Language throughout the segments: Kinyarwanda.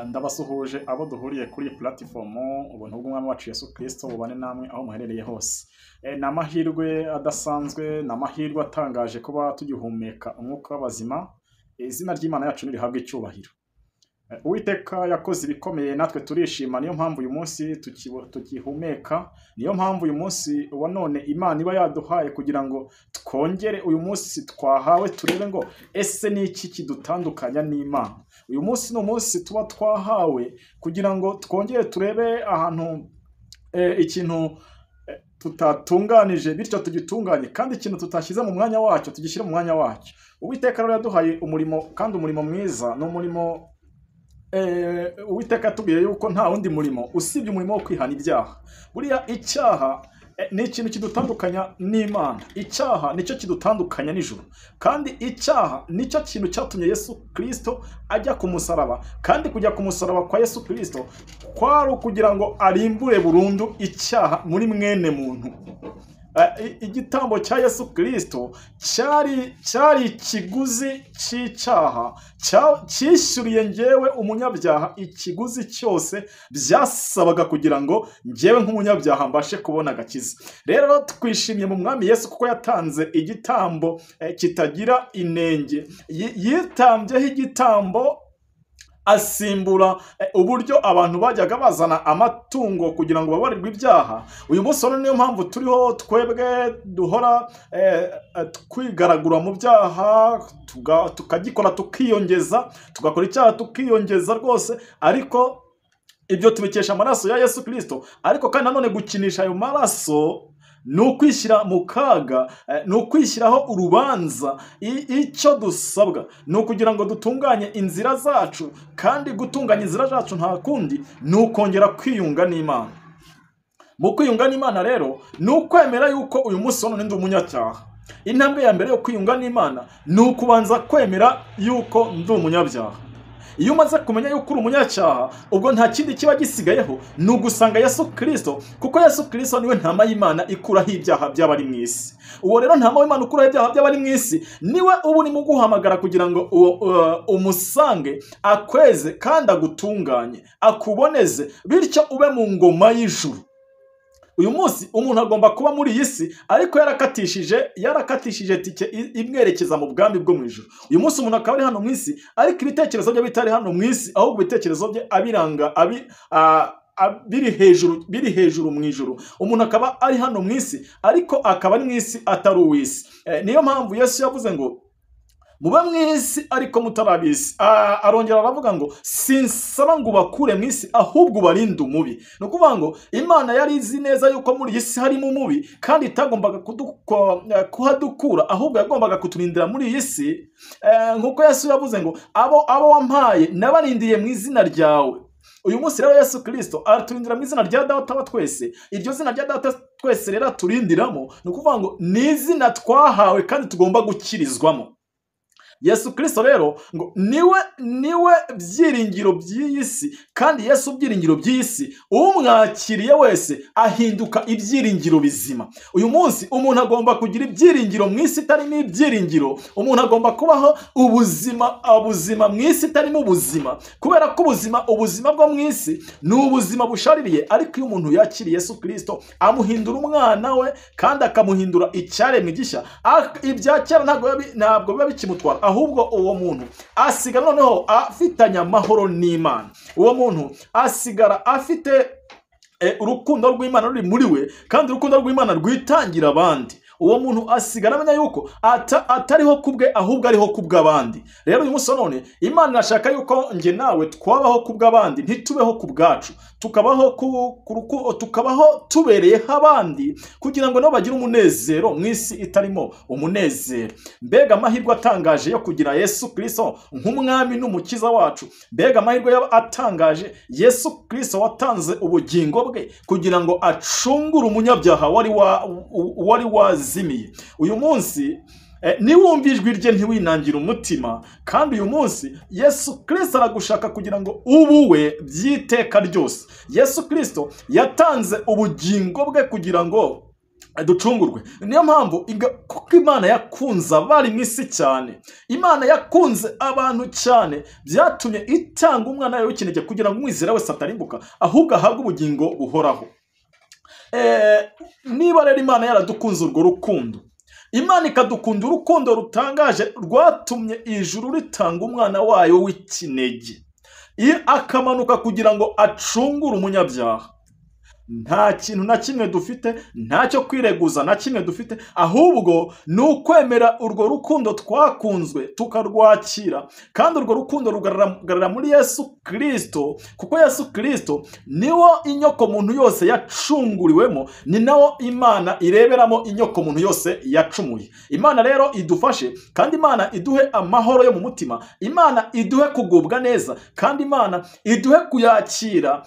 Ndabasuhuje abo duhuriye kuri iyi platform ubuntu bw'umwami wacu Yesu Kristo bubane namwe aho muherereye hose. Ni amahirwe adasanzwe, ni amahirwe atangaje kuba tugihumeka umwuka w'abazima. Izina ry'Imana yacu nirihabwe icyubahiro. Uwiteka yakoze ibikomeye natwe turishima, niyo mpamvu uyu munsi tukihumeka, niyo mpamvu uyu munsi wa none Imana iba yaduhaye kugira ngo twongere uyu munsi twahawe turebe ngo ese ni iki kidutandukanya n'Imana. Uyu munsi ni umunsi tuba twahawe kugira ngo twongere turebe ahantu ikintu tutatunganije bityo tugitunganye, kandi ikintu tutashyize mu mwanya wacyo tugishyire mu mwanya wacyo. Uwiteka rero yaduhaye umurimo, kandi umurimo mwiza ni umurimo Uwiteka yatubwiye yuko nta wundi murimo usibye umurimo wo kwihana ibyaha. Buriya icyaha ni ikintu kidutandukanya n'Imana. Icyaha nicyo kidutandukanya n'ijuru, kandi icyaha nicyo kintu cyatumye Yesu Kristo ajya ku musaraba, kandi kujya ku musaraba kwa Yesu Kristo kwari ukugira ngo arimbure burundu icyaha muri mwene muntu. Igitambo cya Yesu Kristo cyari ikiguzi cy'icyaha, cyishyuriye njyewe umunyabyaha ikiguzi cyose byasabaga kugira ngo njyewe nk'umunyabyaha mbashe kubona agakiza. Rero twishimiye mu mwami Yesu kuko yatanze igitambo kitagira inenge, yitambyeho igitambo asimbura uburyo abantu bajyaga bazana amatungo kugira ngo babarirwe ibyaha. Uyu munsi rero niyo mpamvu turiho twebwe duhora twigaragura mu byaha, tukagikora tukiyongeza, tugakora icyaha tukiyongeza rwose, ariko ibyo tubikesha amaraso ya Yesu Kristo. Ariko kandi nanone gukinisha ayo maraso ni ukwishyira mu kaga, ni ukwishyiraho urubanza. Icyo dusabwa ni ukugira ngo dutunganye inzira zacu, kandi gutunganya inzira zacu nta kundi ni ukongera kwiyunga n'Imana. Mu kwiyunga n'Imana rero ni ukwemera yuko uyu munsi wa none ndi umunyacyaha. Intambwe ya mbere yo kwiyunga n'Imana ni ukubanza kwemera yuko ndi umunyabyaha. Iyo umaze kumenya yuko uri umunyacyaha, ubwo nta kindi kiba gisigayeho, ni ugusanga Yesu Kristo, kuko Yesu Kristo niwe ntama y'Imana ikuraho ibyaha by'abari mu isi. Uwo rero ntama w'Imana ukuraho ibyaha by'abari mu isi niwe uba urimo guhamagara kugira ngo umusange, akweze kandi agutunganye, akuboneze, bityo ube mu ngoma y'ijuru. Uyu munsi umuntu agomba kuba muri iyi si, ariko yarakatishije tike imwerekeza mu bwami bwo mu ijuru. Uyu munsi umuntu akaba ari hano mu isi, ariko ibitekerezo bye bitari hano mu isi, ahubwo ibitekerezo bye abiranga biri hejuru mu ijuru. Umuntu akaba ari hano mu isi, ariko akaba ari mu isi atari uw'isi. Niyo mpamvu Yesu yavuze ngo mube mu isi ariko mutarabisi. Arongera aravuga ngo sinsaba ngo bakure mu isi, ahubwo ubarinde umubi. Ni ukuvuga ngo Imana yari izi neza yuko muri iyi si harimo umubi, kandi itagombaga kuhadukura, ahubwo yagombaga kuturindira muri iyi si. Nk'uko Yesu yavuze ngo abo wampaye nabarindiye mu izina ryawe. Uyu munsi rero Yesu Kristo araturindira mu izina rya Data wa twese. Iryo zina rya Data twese rero aturindiramo, ni ukuvuga ngo ni izina twahawe kandi tugomba gukirizwamo. Yesu Kristo rero ngo niwe byiringiro by'iyi si, kandi Yesu byiringiro by'iyi si, umwakiriye wese ahinduka ibyiringiro bizima. Uyu munsi umuntu agomba kugira ibyiringiro mu isi itarimo ibyiringiro. Umuntu agomba kubaho ubuzima mu isi itarimo ubuzima, kubera ko ubuzima bwo mu isi ni ubuzima bushaririye. Ariko iyo umuntu yakiriye Yesu Kristo, amuhindura umwana we, kandi akamuhindura icyaremwe gishya, ibya kera ntabwo biba bikimutwara, ahubwo uwo muntu asigara noneho afitanye amahoro n'Imana. Uwo muntu asigara afite urukundo rw'Imana ruri muri we, kandi urukundo rw'Imana rwitangira abandi. Uwo muntu asigara amenya yuko atariho kubwe, ahubwo ariho kubw'abandi. Rero uyu munsi none Imana irashaka yuko nge nawe twabaho kubw'abandi, ntitubeho kubwacu, tukabaho tubereyeho abandi, kugira ngo nabo bagire umunezero mu isi itarimo umunezero. Mbega amahirwe atangaje yo kugira Yesu Kristo nk'umwami n'umukiza wacu. Mbega amahirwe atangaje Yesu Kristo watanze ubugingo bwe kugira ngo acungure umunyabyaha wari wazimiye. Uyu munsi niwumva ijwi rye ntiwinangire umutima, kandi uyu munsi Yesu Kristo aragushaka kugira ngo ubuwe by'iteka ryose. Yesu Kristo yatanze ubugingo bwe kugira ngo ducungurwe. Niyo mpamvu kuko Imana yakunze abari mu isi cyane, Imana yakunze abantu cyane, byatumye itanga umwana wayo w'ikinege kugira ngo umwizera wese atarimbuka ahubwo ahabwe ubugingo buhoraho. Niba rero Imana yaradukunze urwo rukundo, Imana ikadukunda urukundo rutangaje rwatumye ijuru ritanga umwana wayo w'ikinege akamanuka kugira ngo acungure umunyabyaha. Nta kintu na kimwe dufite, ntacyo kwireguza na kimwe dufite, ahubwo ni ukwemera urwo rukundo twakunzwe tukarwakira, kandi urwo rukundo rugaragara muri Yesu Kristo, kuko Yesu Kristo niwo inyoko muntu yose yacunguriwemo, ni nawo Imana ireberamo inyoko muntu yose yacumuye. Imana rero idufashe, kandi Imana iduhe amahoro yo mu mutima, Imana iduhe kugubwa neza, kandi Imana iduhe kuyakira,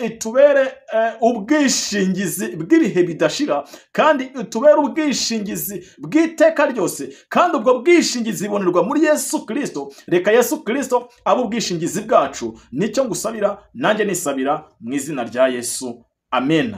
itubere ubwishingizi bw'ibihe bidashira, kandi itubere ubwishingizi bw'iteka ryose, kandi ubwo bwishingizi bubonerwa muri Yesu Kristo. Reka Yesu Kristo abe ubwishingizi bwacu. Nicyo ngusabira, nanjye nisabira mu izina rya Yesu. Amen.